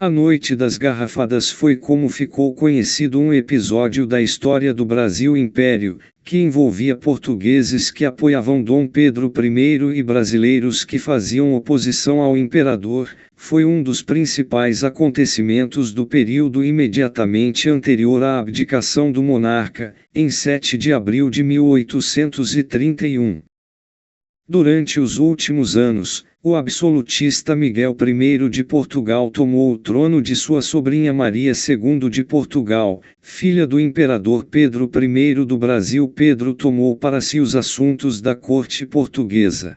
A Noite das Garrafadas foi como ficou conhecido um episódio da história do Brasil Império, que envolvia portugueses que apoiavam Dom Pedro I e brasileiros que faziam oposição ao imperador. Foi um dos principais acontecimentos do período imediatamente anterior à abdicação do monarca, em 7 de abril de 1831. Durante os últimos anos, o absolutista Miguel I de Portugal tomou o trono de sua sobrinha Maria II de Portugal, filha do imperador Pedro I do Brasil. Pedro tomou para si os assuntos da corte portuguesa.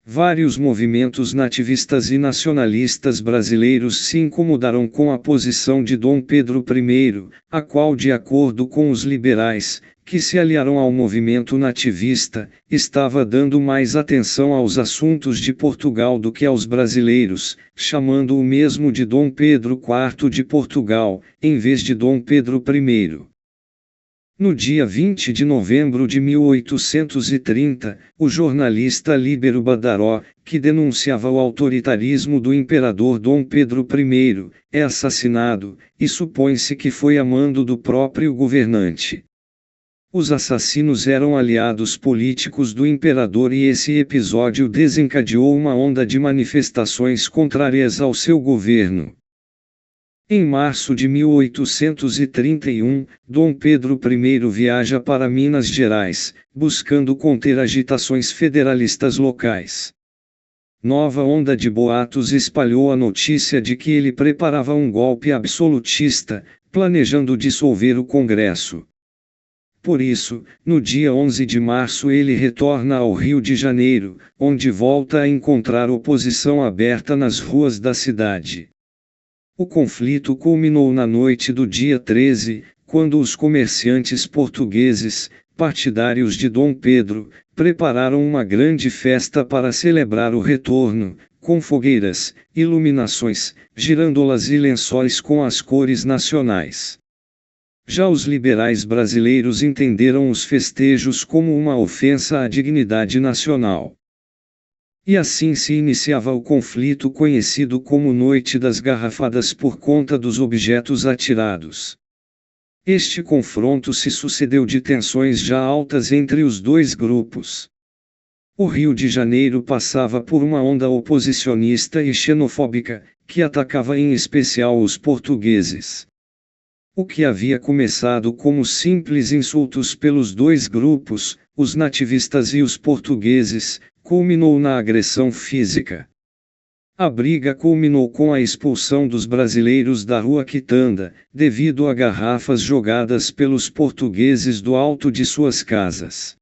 Vários movimentos nativistas e nacionalistas brasileiros se incomodaram com a posição de Dom Pedro I, a qual, de acordo com os liberais, que se aliaram ao movimento nativista, estava dando mais atenção aos assuntos de Portugal do que aos brasileiros, chamando-o mesmo de Dom Pedro IV de Portugal, em vez de Dom Pedro I. No dia 20 de novembro de 1830, o jornalista Líbero Badaró, que denunciava o autoritarismo do imperador Dom Pedro I, é assassinado, e supõe-se que foi a mando do próprio governante. Os assassinos eram aliados políticos do imperador e esse episódio desencadeou uma onda de manifestações contrárias ao seu governo. Em março de 1831, Dom Pedro I viaja para Minas Gerais, buscando conter agitações federalistas locais. Nova onda de boatos espalhou a notícia de que ele preparava um golpe absolutista, planejando dissolver o Congresso. Por isso, no dia 11 de março ele retorna ao Rio de Janeiro, onde volta a encontrar oposição aberta nas ruas da cidade. O conflito culminou na noite do dia 13, quando os comerciantes portugueses, partidários de Dom Pedro, prepararam uma grande festa para celebrar o retorno, com fogueiras, iluminações, girândolas e lençóis com as cores nacionais. Já os liberais brasileiros entenderam os festejos como uma ofensa à dignidade nacional. E assim se iniciava o conflito conhecido como Noite das Garrafadas por conta dos objetos atirados. Este confronto se sucedeu de tensões já altas entre os dois grupos. O Rio de Janeiro passava por uma onda oposicionista e xenofóbica, que atacava em especial os portugueses. O que havia começado como simples insultos pelos dois grupos, os nativistas e os portugueses, culminou na agressão física. A briga culminou com a expulsão dos brasileiros da Rua Quitanda, devido a garrafas jogadas pelos portugueses do alto de suas casas.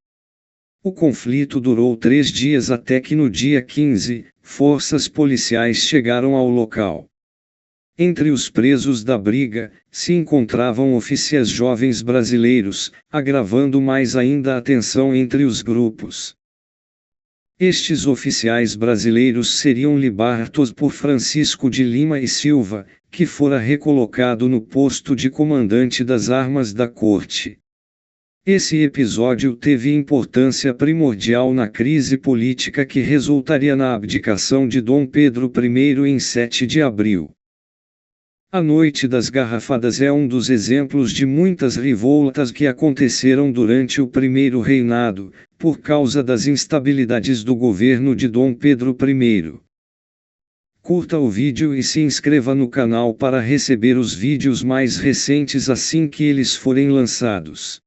O conflito durou 3 dias até que no dia 15, forças policiais chegaram ao local. Entre os presos da briga, se encontravam oficiais jovens brasileiros, agravando mais ainda a tensão entre os grupos. Estes oficiais brasileiros seriam libertos por Francisco de Lima e Silva, que fora recolocado no posto de comandante das armas da corte. Esse episódio teve importância primordial na crise política que resultaria na abdicação de Dom Pedro I em 7 de abril. A Noite das Garrafadas é um dos exemplos de muitas revoltas que aconteceram durante o primeiro reinado, por causa das instabilidades do governo de Dom Pedro I. Curta o vídeo e se inscreva no canal para receber os vídeos mais recentes assim que eles forem lançados.